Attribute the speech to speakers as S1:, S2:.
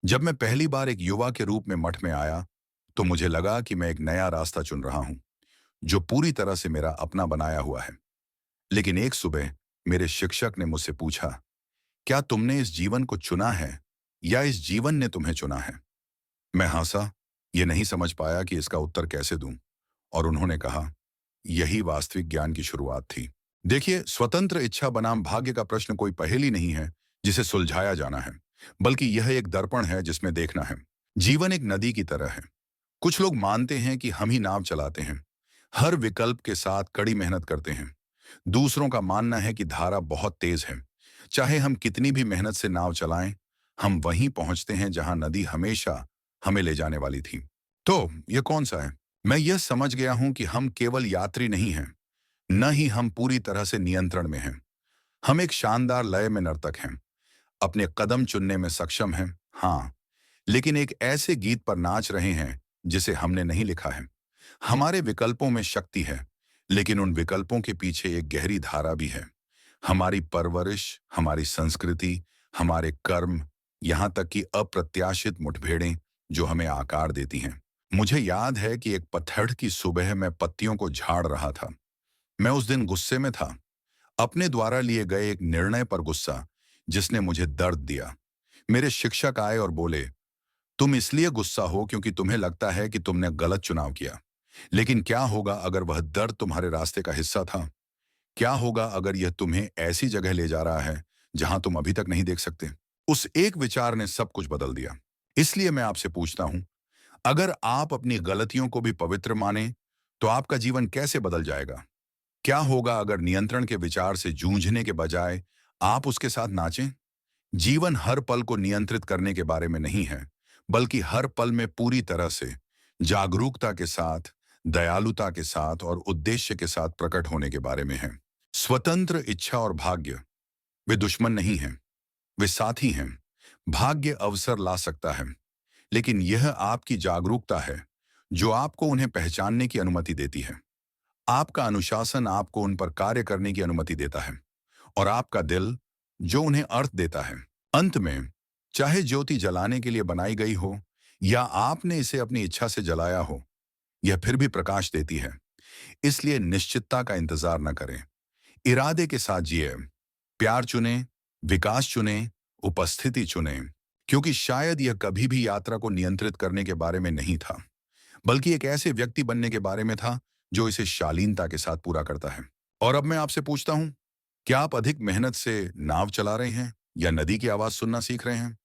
S1: जब मैं पहली बार एक युवा के रूप में मठ में आया, तो मुझे लगा कि मैं एक नया रास्ता चुन रहा हूं, जो पूरी तरह से मेरा अपना बनाया हुआ है। लेकिन एक सुबह मेरे शिक्षक ने मुझसे पूछा, क्या तुमने इस जीवन को चुना है या इस जीवन ने तुम्हें चुना है? मैं हंसा, ये नहीं समझ पाया कि इसका उत्तर कैसे दूं। और उन्होंने कहा, यही वास्तविक ज्ञान की शुरुआत थी। देखिए, स्वतंत्र इच्छा बनाम भाग्य का प्रश्न कोई पहेली नहीं है जिसे सुलझाया जाना है, बल्कि यह एक दर्पण है जिसमें देखना है। जीवन एक नदी की तरह है। कुछ लोग मानते हैं कि हम ही नाव चलाते हैं, हर विकल्प के साथ कड़ी मेहनत करते हैं। दूसरों का मानना है कि धारा बहुत तेज है, चाहे हम कितनी भी मेहनत से नाव चलाएं, हम वहीं पहुंचते हैं जहां नदी हमेशा हमें ले जाने वाली थी। तो यह कौन सा है? मैं यह समझ गया हूं कि हम केवल यात्री नहीं हैं, न ही हम पूरी तरह से नियंत्रण में हैं। हम एक शानदार लय में नर्तक हैं, अपने कदम चुनने में सक्षम हैं, हाँ, लेकिन एक ऐसे गीत पर नाच रहे हैं जिसे हमने नहीं लिखा है। हमारे विकल्पों में शक्ति है, लेकिन उन विकल्पों के पीछे एक गहरी धारा भी है। हमारी परवरिश, हमारी संस्कृति, हमारे कर्म, यहाँ तक कि अप्रत्याशित मुठभेड़ें जो हमें आकार देती हैं। मुझे याद है कि एक पतझड़ की सुबह मैं पत्तियों को झाड़ रहा था। मैं उस दिन गुस्से में था, अपने द्वारा लिए गए एक निर्णय पर गुस्सा, जिसने मुझे दर्द दिया। मेरे शिक्षक आए और बोले, तुम इसलिए गुस्सा हो क्योंकि तुम्हें लगता है कि तुमने गलत चुनाव किया। लेकिन क्या होगा अगर वह दर्द तुम्हारे रास्ते का हिस्सा था? क्या होगा अगर यह तुम्हें ऐसी जगह ले जा रहा है जहां तुम अभी तक नहीं देख सकते? उस एक विचार ने सब कुछ बदल दिया। इसलिए मैं आपसे पूछता हूं, अगर आप अपनी गलतियों को भी पवित्र माने, तो आपका जीवन कैसे बदल जाएगा? क्या होगा अगर नियंत्रण के विचार से जूझने के बजाय आप उसके साथ नाचें? जीवन हर पल को नियंत्रित करने के बारे में नहीं है, बल्कि हर पल में पूरी तरह से जागरूकता के साथ, दयालुता के साथ और उद्देश्य के साथ प्रकट होने के बारे में है। स्वतंत्र इच्छा और भाग्य, वे दुश्मन नहीं हैं, वे साथी हैं। भाग्य अवसर ला सकता है, लेकिन यह आपकी जागरूकता है जो आपको उन्हें पहचानने की अनुमति देती है। आपका अनुशासन आपको उन पर कार्य करने की अनुमति देता है, और आपका दिल जो उन्हें अर्थ देता है। अंत में, चाहे ज्योति जलाने के लिए बनाई गई हो या आपने इसे अपनी इच्छा से जलाया हो, यह फिर भी प्रकाश देती है। इसलिए निश्चितता का इंतजार न करें, इरादे के साथ जिए। प्यार चुनें, विकास चुनें, उपस्थिति चुनें, क्योंकि शायद यह कभी भी यात्रा को नियंत्रित करने के बारे में नहीं था, बल्कि एक ऐसे व्यक्ति बनने के बारे में था जो इसे शालीनता के साथ पूरा करता है। और अब मैं आपसे पूछता हूं, क्या आप अधिक मेहनत से नाव चला रहे हैं या नदी की आवाज सुनना सीख रहे हैं?